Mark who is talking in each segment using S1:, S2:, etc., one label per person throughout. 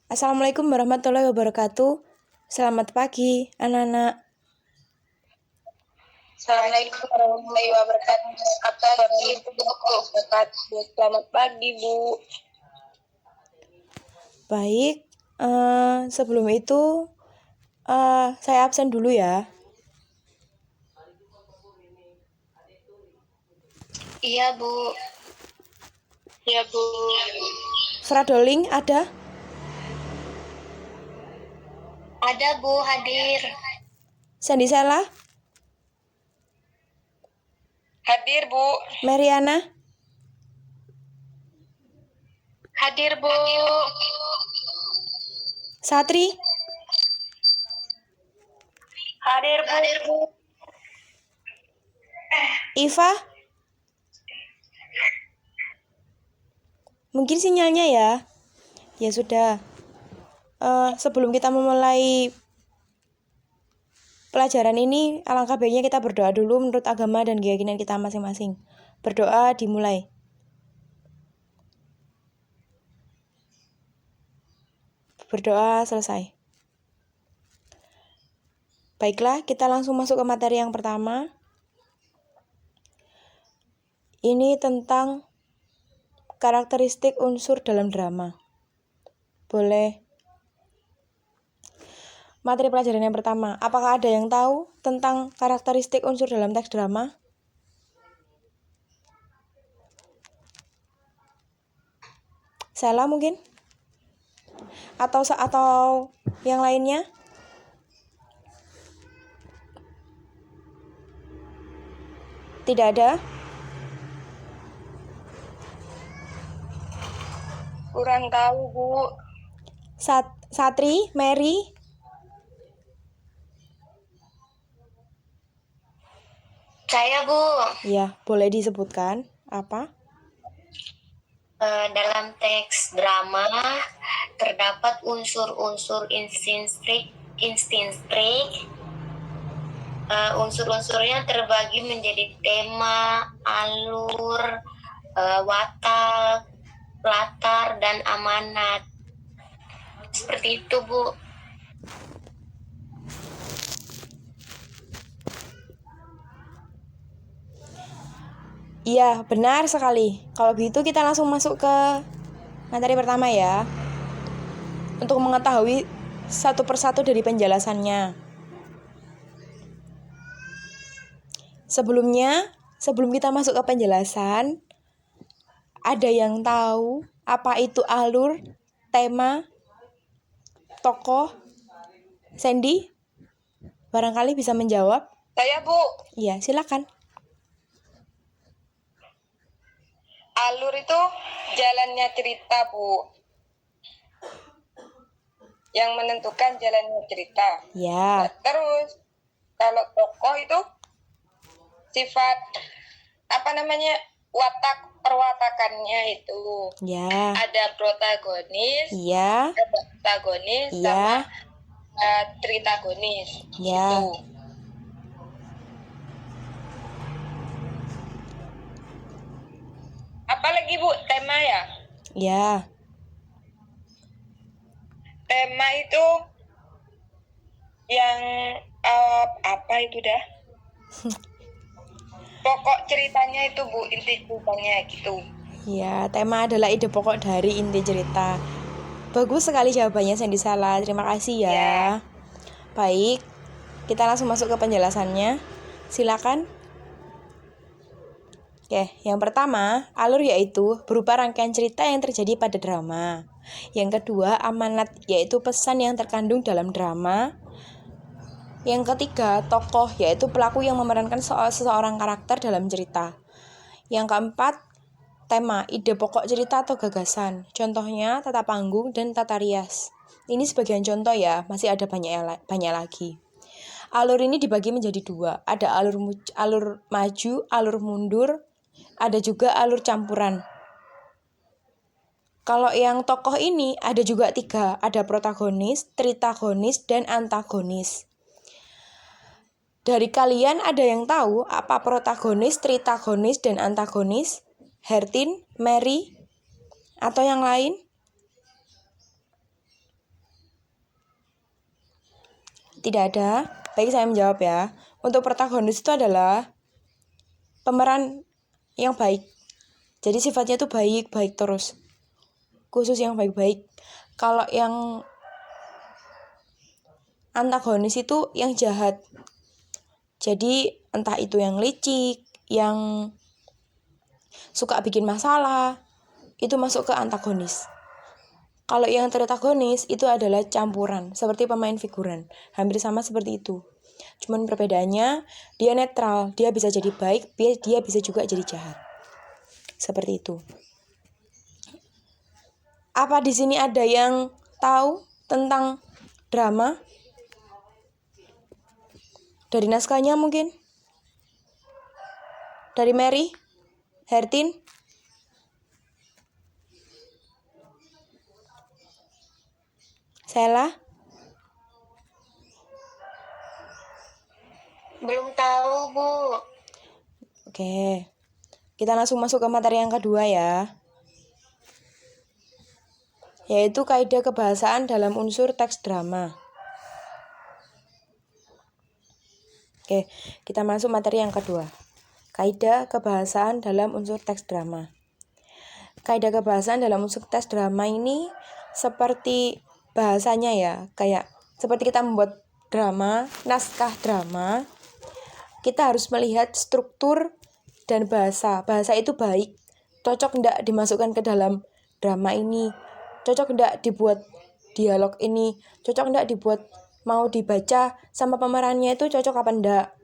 S1: Assalamualaikum warahmatullahi wabarakatuh. Selamat pagi, anak-anak.
S2: Assalamualaikum warahmatullahi wabarakatuh. Selamat pagi, Bu.
S1: Baik, sebelum itu saya absen dulu ya.
S2: Iya, Bu. Iya, Bu.
S1: Fradoling ada?
S2: Ada, Bu, hadir.
S1: Sandy Sela?
S2: Hadir, Bu.
S1: Meriana?
S2: Hadir, Bu.
S1: Satri?
S2: Hadir, Bu. Hadir, Bu.
S1: Iva? Mungkin sinyalnya ya. Ya sudah. Sebelum kita memulai pelajaran ini, alangkah baiknya kita berdoa dulu menurut agama dan keyakinan kita masing-masing. Berdoa dimulai. Berdoa selesai. Baiklah, kita langsung masuk ke materi yang pertama. Ini tentang karakteristik unsur dalam drama. Boleh. Materi pelajaran yang pertama. Apakah ada yang tahu tentang karakteristik unsur dalam teks drama? Sela mungkin? Atau yang lainnya? Tidak ada?
S2: Kurang tahu, Bu.
S1: Satri, Mary?
S2: Saya, Bu.
S1: Ya, boleh disebutkan apa?
S2: Dalam teks drama terdapat unsur-unsur instinsrik. Unsur-unsurnya terbagi menjadi tema, alur, watak, latar, dan amanat. Seperti itu, Bu.
S1: Iya, benar sekali. Kalau begitu kita langsung masuk ke materi pertama ya. Untuk mengetahui satu persatu dari penjelasannya. Sebelum kita masuk ke penjelasan, ada yang tahu apa itu alur, tema, tokoh? Sandy? Barangkali bisa menjawab?
S2: Saya, Bu.
S1: Iya, silakan.
S2: Alur itu jalannya cerita, Bu. Yang menentukan jalannya cerita.
S1: Ya.
S2: Nah, terus kalau tokoh itu sifat watak perwatakannya itu.
S1: Ya.
S2: Ada protagonis,
S1: Iya.
S2: ada protagonis,
S1: Iya.
S2: sama tritagonis.
S1: Ya.
S2: Gitu. Apalagi, Bu, tema ya?
S1: Ya.
S2: Tema itu yang apa itu dah? Pokok ceritanya itu, Bu, inti ceritanya gitu.
S1: Ya, tema adalah ide pokok dari inti cerita. Bagus sekali jawabannya, Sandy Sala. Terima kasih ya. Baik, kita langsung masuk ke penjelasannya. Silakan. Oke, yang pertama, alur yaitu berupa rangkaian cerita yang terjadi pada drama. Yang kedua, amanat yaitu pesan yang terkandung dalam drama. Yang ketiga, tokoh yaitu pelaku yang memerankan seseorang karakter dalam cerita. Yang keempat, tema, ide pokok cerita atau gagasan. Contohnya tata panggung dan tata rias. Ini sebagian contoh ya, masih ada banyak lagi. Alur ini dibagi menjadi dua. Ada alur maju, alur mundur, ada juga alur campuran. Kalau yang tokoh ini ada juga 3, ada protagonis, tritagonis, dan antagonis. Dari kalian ada yang tahu apa protagonis, tritagonis, dan antagonis? Hertin, Mary, atau yang lain? Tidak ada. Baik, saya menjawab ya. Untuk protagonis itu adalah pemeran yang baik. Jadi sifatnya itu baik terus. Khusus yang baik-baik. Kalau yang antagonis itu yang jahat. Jadi entah itu yang licik, yang suka bikin masalah, itu masuk ke antagonis. Kalau yang protagonis itu adalah campuran, seperti pemain figuran. Hampir sama seperti itu. Cuman perbedaannya, dia netral, dia bisa jadi baik, dia bisa juga jadi jahat. Seperti itu. Apa di sini ada yang tahu tentang drama? Dari naskahnya mungkin? Dari Mary? Hertin? Sela?
S2: Belum tahu, Bu.
S1: Oke. Kita langsung masuk ke materi yang kedua ya. Yaitu kaidah kebahasaan dalam unsur teks drama. Oke, kita masuk materi yang kedua. Kaidah kebahasaan dalam unsur teks drama. Kaidah kebahasaan dalam unsur teks drama ini seperti bahasanya ya, kayak seperti kita membuat drama, naskah drama, kita harus melihat struktur dan bahasa. Bahasa itu baik, cocok enggak dimasukkan ke dalam drama ini, cocok enggak dibuat dialog ini, cocok enggak dibuat mau dibaca sama pemerannya itu cocok apa enggak,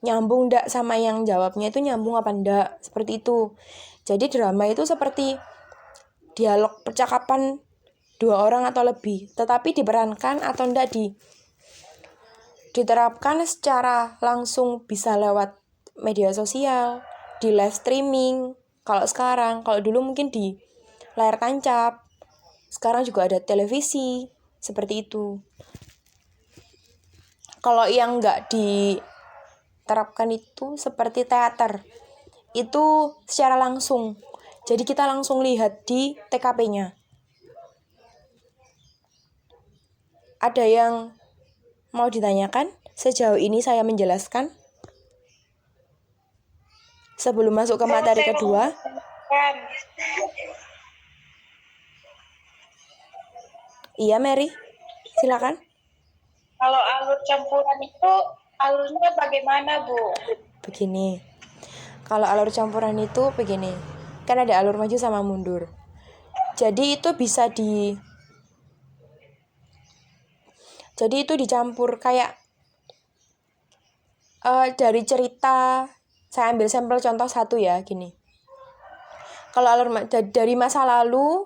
S1: nyambung enggak sama yang jawabnya itu nyambung apa enggak, seperti itu. Jadi drama itu seperti dialog percakapan dua orang atau lebih, tetapi diperankan atau enggak diterapkan secara langsung, bisa lewat media sosial, di live streaming. Kalau sekarang, kalau dulu mungkin di layar tancap, sekarang juga ada televisi, seperti itu. Kalau yang enggak diterapkan itu seperti teater, itu secara langsung. Jadi kita langsung lihat di TKP-nya. Ada yang mau ditanyakan? Sejauh ini saya menjelaskan. Sebelum masuk ke materi kedua. Iya, Mary. Silakan.
S2: Kalau alur campuran itu alurnya bagaimana, Bu?
S1: Begini. Kalau alur campuran itu begini. Kan ada alur maju sama mundur. Jadi itu bisa Jadi itu dicampur kayak dari cerita. Saya ambil sampel contoh satu ya, gini. Kalau alur dari masa lalu,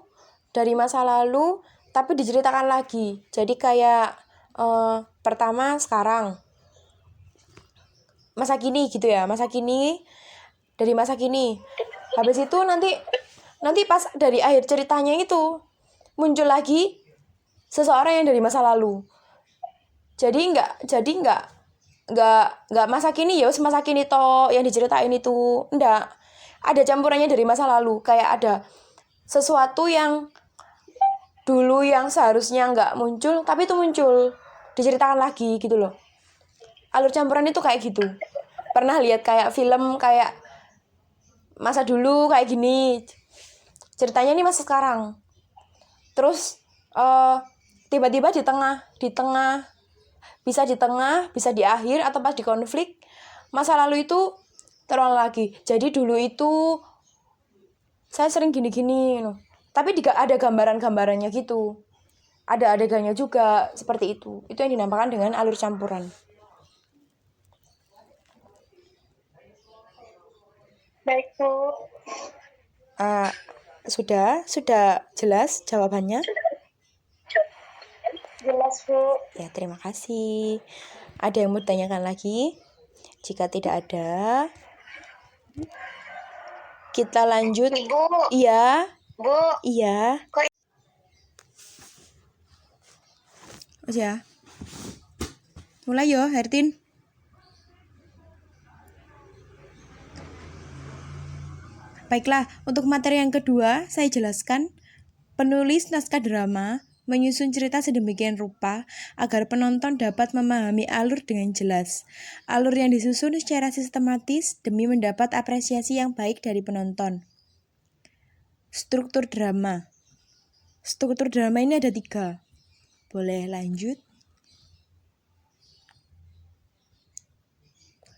S1: tapi diceritakan lagi. Jadi kayak pertama sekarang, masa kini gitu ya, dari masa kini. Habis itu nanti pas dari akhir ceritanya itu muncul lagi seseorang yang dari masa lalu. Jadi nggak masa kini ya, masa kini toh yang diceritain itu, enggak. Ada campurannya dari masa lalu, kayak ada sesuatu yang dulu yang seharusnya nggak muncul, tapi itu muncul, diceritakan lagi gitu loh. Alur campuran itu kayak gitu. Pernah lihat kayak film kayak masa dulu kayak gini, ceritanya ini masa sekarang. Terus tiba-tiba di tengah, bisa di tengah, bisa di akhir, atau pas di konflik, masa lalu itu terulang lagi. Jadi dulu itu saya sering gini-gini, tapi ada gambaran-gambarannya gitu. Ada adegannya juga, seperti itu. Itu yang dinamakan dengan alur campuran.
S2: Baik, Bu.
S1: Sudah jelas jawabannya?
S2: Jelas, Bu.
S1: Ya, terima kasih. Ada yang mau ditanyakan lagi? Jika tidak ada, kita lanjut.
S2: Ibu.
S1: Iya.
S2: Bu.
S1: Iya. Ya. Mulai yo, Hertin. Baiklah, untuk materi yang kedua, saya jelaskan. Penulis naskah drama menyusun cerita sedemikian rupa agar penonton dapat memahami alur dengan jelas. Alur yang disusun secara sistematis demi mendapat apresiasi yang baik dari penonton. Struktur drama. Struktur drama ini ada 3. Boleh lanjut?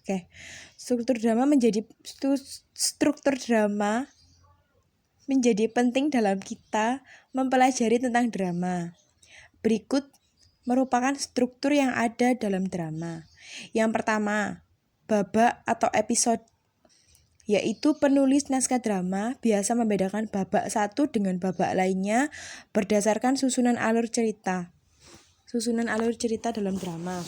S1: Oke. Struktur drama menjadi penting dalam kita mempelajari tentang drama. Berikut merupakan struktur yang ada dalam drama. Yang pertama, babak atau episode, yaitu penulis naskah drama biasa membedakan babak satu dengan babak lainnya berdasarkan susunan alur cerita. Susunan alur cerita dalam drama.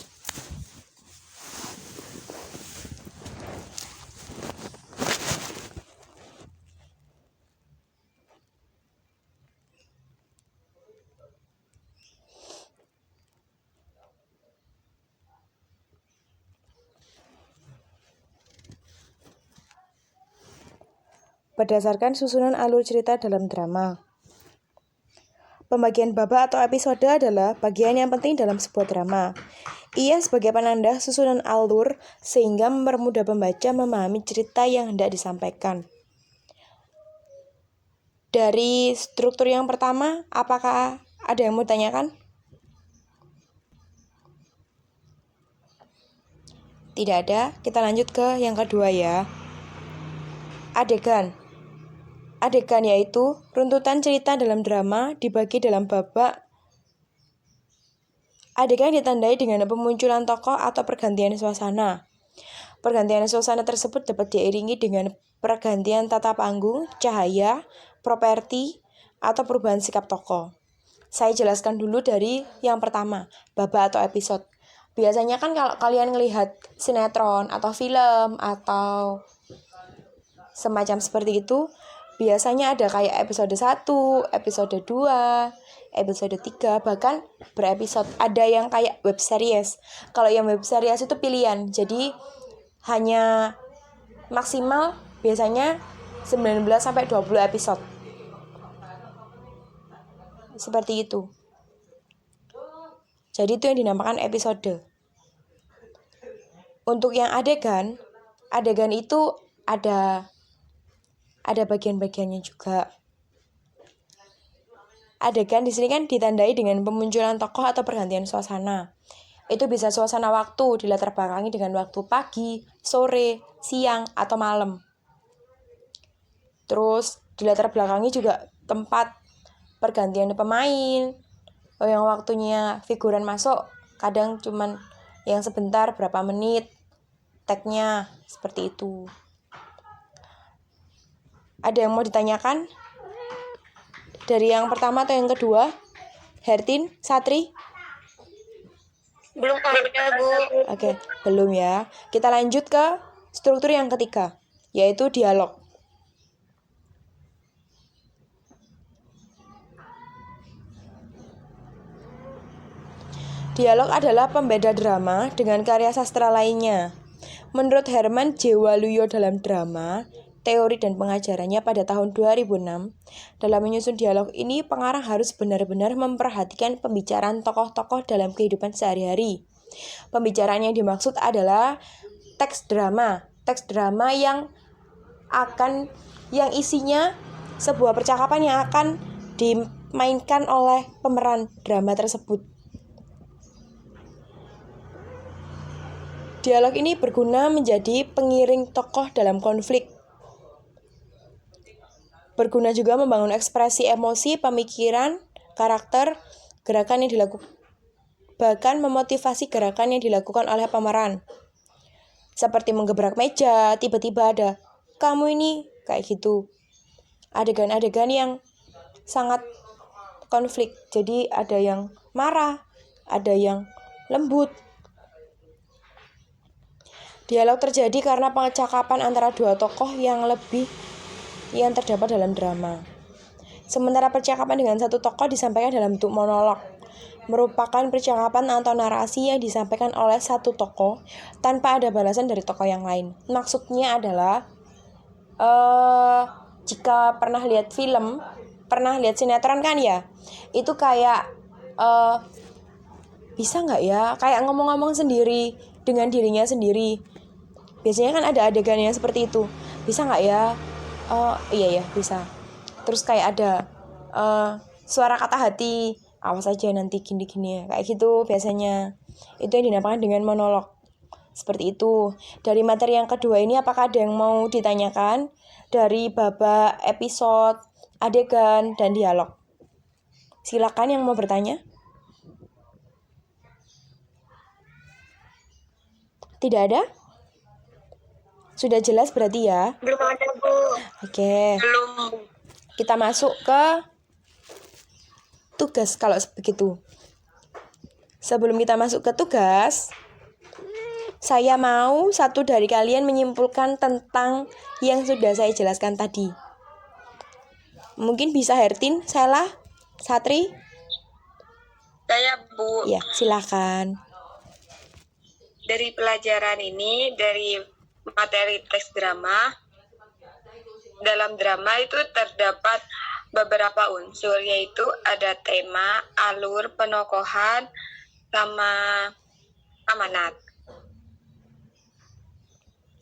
S1: Berdasarkan susunan alur cerita dalam drama. Pembagian babak atau episode adalah bagian yang penting dalam sebuah drama. Ia sebagai penanda susunan alur sehingga mempermudah pembaca memahami cerita yang hendak disampaikan. Dari struktur yang pertama, apakah ada yang mau ditanyakan? Tidak ada, kita lanjut ke yang kedua ya. Adegan. Adegan yaitu runtutan cerita dalam drama dibagi dalam babak. Adegan ditandai dengan pemunculan tokoh atau pergantian suasana. Pergantian suasana tersebut dapat diiringi dengan pergantian tata panggung, cahaya, properti, atau perubahan sikap tokoh. Saya jelaskan dulu dari yang pertama, babak atau episode. Biasanya kan kalau kalian melihat sinetron atau film atau semacam seperti itu, biasanya ada kayak episode 1, episode 2, episode 3, bahkan berepisode. Ada yang kayak web series. Kalau yang web series itu pilihan, jadi hanya maksimal biasanya 19-20 episode. Seperti itu. Jadi itu yang dinamakan episode. Untuk yang adegan itu ada bagian-bagiannya juga. Adegan di sini kan ditandai dengan pemunculan tokoh atau pergantian suasana. Itu bisa suasana waktu dilatar belakangi dengan waktu pagi, sore, siang, atau malam. Terus dilatar belakangi juga tempat pergantian pemain. Yang waktunya figuran masuk kadang cuman yang sebentar berapa menit tag-nya seperti itu. Ada yang mau ditanyakan? Dari yang pertama atau yang kedua? Hertin, Satri?
S2: Belum ada, Bu.
S1: Oke, belum ya. Kita lanjut ke struktur yang ketiga, yaitu dialog. Dialog adalah pembeda drama dengan karya sastra lainnya. Menurut Herman J. Waluyo dalam drama, teori dan pengajarannya pada tahun 2006, dalam menyusun dialog ini pengarang harus benar-benar memperhatikan pembicaraan tokoh-tokoh dalam kehidupan sehari-hari. Pembicaraan yang dimaksud adalah teks drama yang isinya sebuah percakapan yang akan dimainkan oleh pemeran drama tersebut. Dialog ini berguna menjadi pengiring tokoh dalam konflik. Berguna juga membangun ekspresi emosi, pemikiran, karakter, gerakan yang dilakukan, bahkan memotivasi gerakan yang dilakukan oleh pemeran. Seperti menggebrak meja, tiba-tiba ada, kamu ini, kayak gitu. Adegan-adegan yang sangat konflik. Jadi ada yang marah, ada yang lembut. Dialog terjadi karena percakapan antara dua tokoh yang terdapat dalam drama. Sementara percakapan dengan satu tokoh disampaikan dalam bentuk monolog, merupakan percakapan atau narasi yang disampaikan oleh satu tokoh tanpa ada balasan dari tokoh yang lain. Maksudnya adalah jika pernah lihat film, pernah lihat sinetron kan ya, itu kayak bisa nggak ya kayak ngomong-ngomong sendiri dengan dirinya sendiri. Biasanya kan ada adegannya seperti itu. Bisa nggak ya? Iya ya bisa. Terus kayak ada suara kata hati, awas aja nanti gini-gini kayak gitu biasanya. Itu yang dinamakan dengan monolog. Seperti itu. Dari materi yang kedua ini apakah ada yang mau ditanyakan? Dari babak episode, adegan, dan dialog. Silakan yang mau bertanya. Tidak ada? Sudah jelas berarti ya?
S2: Belum ada, Bu.
S1: Oke.
S2: Belum.
S1: Kita masuk ke tugas kalau begitu. Sebelum kita masuk ke tugas, saya mau satu dari kalian menyimpulkan tentang yang sudah saya jelaskan tadi. Mungkin bisa Hertin, Sela, Satri?
S2: Saya, Bu.
S1: Ya, silakan.
S2: Dari pelajaran ini, dari materi teks drama, dalam drama itu terdapat beberapa unsur, yaitu ada tema, alur, penokohan, sama amanat.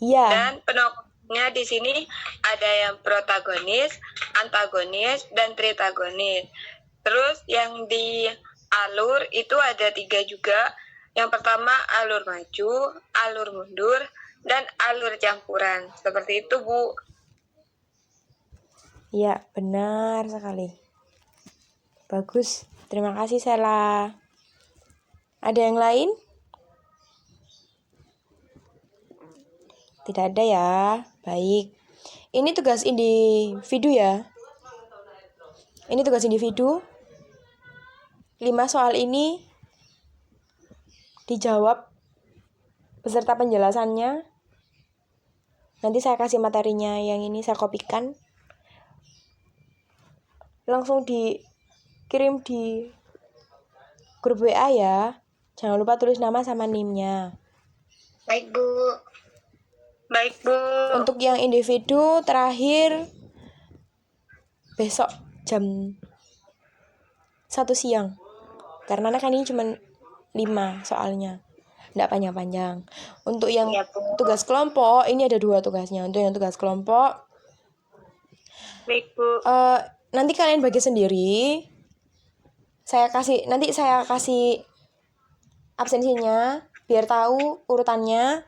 S1: Ya.
S2: Dan penokohnya di sini ada yang protagonis, antagonis, dan tritagonis. Terus yang di alur itu ada 3 juga. Yang pertama alur maju, alur mundur, dan alur campuran. Seperti itu, Bu.
S1: Ya, benar sekali. Bagus. Terima kasih, Sela. Ada yang lain? Tidak ada ya. Baik. Ini tugas individu ya. Ini tugas individu. 5 soal ini dijawab beserta penjelasannya. Nanti saya kasih materinya yang ini saya kopikan. Langsung dikirim di grup WA ya. Jangan lupa tulis nama sama NIM-nya.
S2: Baik, Bu. Baik, Bu.
S1: Untuk yang individu terakhir besok jam 1 siang. Karena kan ini cuma 5 soalnya. Nggak panjang-panjang. Untuk yang tugas kelompok, ini ada 2 tugasnya. Untuk yang tugas kelompok,
S2: Baik, Bu.
S1: nanti kalian bagi sendiri. Nanti saya kasih absensinya biar tahu urutannya.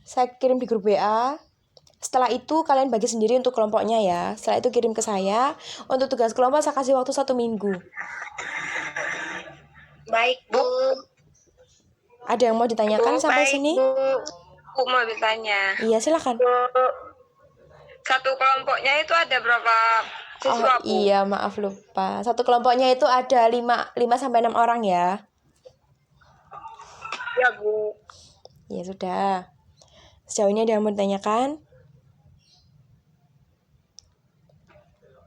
S1: Saya kirim di grup WA. Setelah itu kalian bagi sendiri untuk kelompoknya ya. Setelah itu kirim ke saya. Untuk tugas kelompok saya kasih waktu 1 minggu.
S2: Baik, Bu.
S1: Ada yang mau ditanyakan sampai sini?
S2: Bu. Bu mau bertanya.
S1: Iya, silakan.
S2: Bu, satu kelompoknya itu ada berapa siswa, Bu?
S1: Iya, maaf lupa. Satu kelompoknya itu ada 5 sampai 6 orang ya.
S2: Ya, Bu.
S1: Ya sudah. Sejauh ini ada yang mau ditanyakan?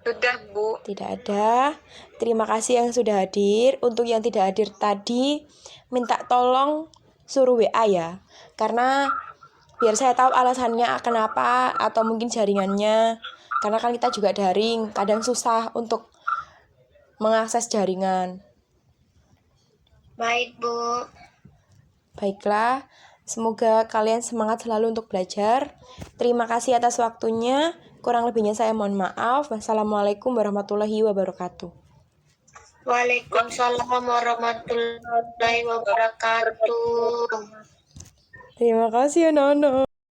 S2: Sudah, Bu.
S1: Tidak ada. Terima kasih yang sudah hadir. Untuk yang tidak hadir tadi, minta tolong suruh WA ya. Karena biar saya tahu alasannya kenapa atau mungkin jaringannya. Karena kan kita juga daring, kadang susah untuk mengakses jaringan.
S2: Baik, Bu.
S1: Baiklah, semoga kalian semangat selalu untuk belajar. Terima kasih atas waktunya. Kurang lebihnya saya mohon maaf. Wassalamualaikum warahmatullahi wabarakatuh.
S2: Waalaikumsalam warahmatullahi wabarakatuh.
S1: Terima kasih ya Nono.